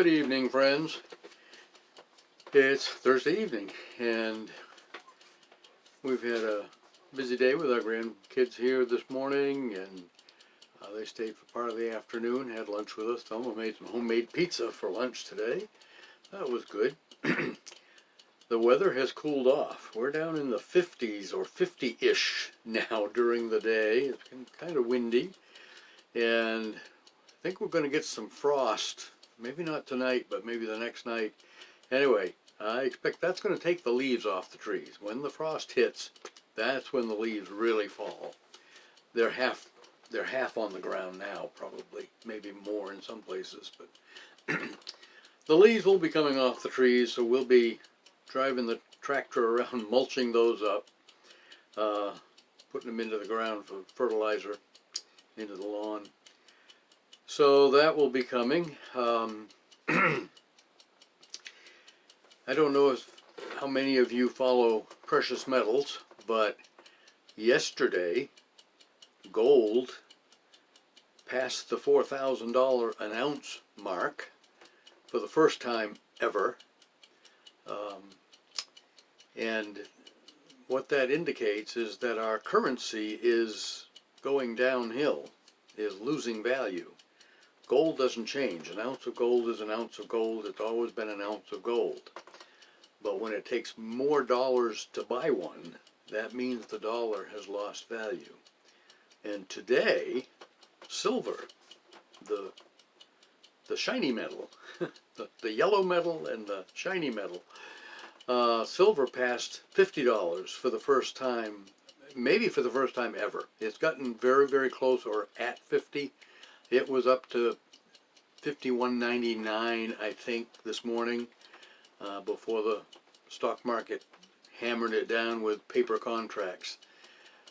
Good evening, friends. It's Thursday evening, and we've had a busy day with our grandkids here this morning, and they stayed for part of the afternoon, had lunch with us. Thelma made some homemade pizza for lunch today. That was good. The weather has cooled off. We're down in the 50s or 50-ish now during the day. It's been kind of windy, and I think we're going to get some frost. Maybe not tonight, but maybe the next night. Anyway, I expect that's going to take the leaves off the trees. When the frost hits, that's when the leaves really fall. They're half on the ground now, probably, maybe more in some places, but the leaves will be coming off the trees, so we'll be driving the tractor around, mulching those up, putting them into the ground for fertilizer, into the lawn. So that will be coming. I don't know how many of you follow precious metals, but yesterday gold passed the $4,000 an ounce mark for the first time ever. And what that indicates is that our currency is going downhill, is losing value. Gold doesn't change. An ounce of gold is an ounce of gold. It's always been an ounce of gold. But when it takes more dollars to buy one, that means the dollar has lost value. And today, silver, the shiny metal, the yellow metal and the shiny metal, silver passed $50 for the first time, maybe for the first time ever. It's gotten very, very close, or at 50. It was up to $51.99, I think, this morning, before the stock market hammered it down with paper contracts.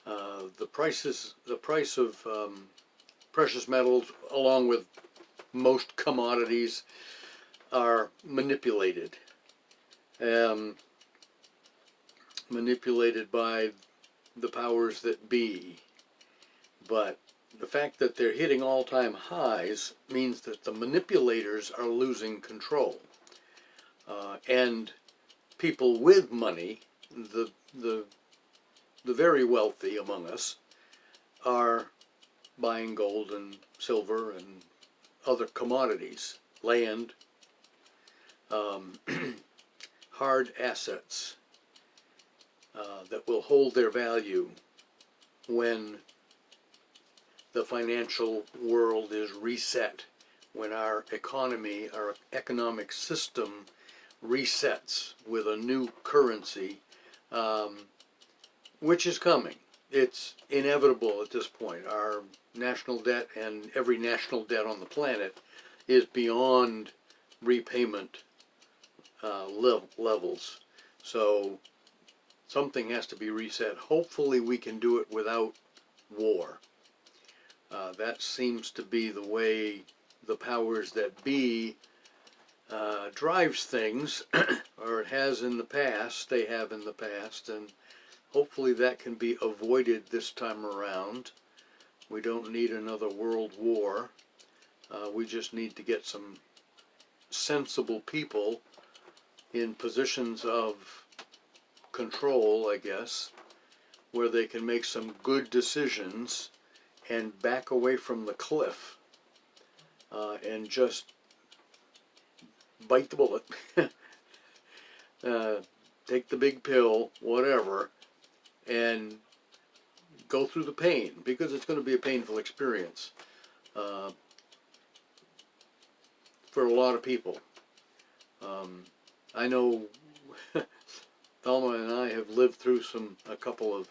The price of precious metals, along with most commodities, are manipulated. Manipulated by the powers that be. But the fact that they're hitting all-time highs means that the manipulators are losing control. And people with money, the very wealthy among us, are buying gold and silver and other commodities, land, hard assets that will hold their value when the financial world is reset, when our economy, our economic system resets with a new currency, which is coming. It's inevitable at this point. Our national debt and every national debt on the planet is beyond repayment levels. So something has to be reset. Hopefully we can do it without war. That seems to be the way the powers that be drives things, or it has in the past, they have in the past, and hopefully that can be avoided this time around. We don't need another world war. We just need to get some sensible people in positions of control, I guess, where they can make some good decisions and back away from the cliff and just bite the bullet, take the big pill, whatever, and go through the pain, because it's going to be a painful experience for a lot of people. I know Thelma and I have lived through a couple of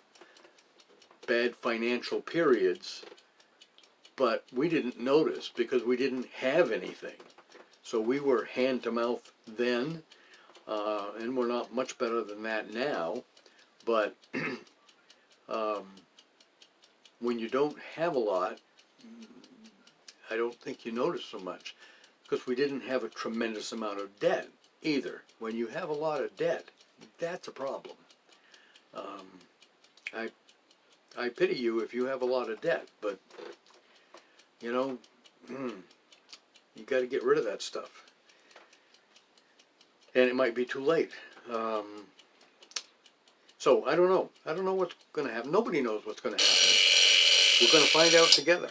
bad financial periods, but we didn't notice because we didn't have anything. So we were hand to mouth then, and we're not much better than that now. But when you don't have a lot, I don't think you notice so much, because we didn't have a tremendous amount of debt either. When you have a lot of debt, that's a problem. I pity you if you have a lot of debt, but you know, you got to get rid of that stuff. and it might be too late. So I don't know. I don't know what's going to happen. Nobody knows what's going to happen. We're going to find out together.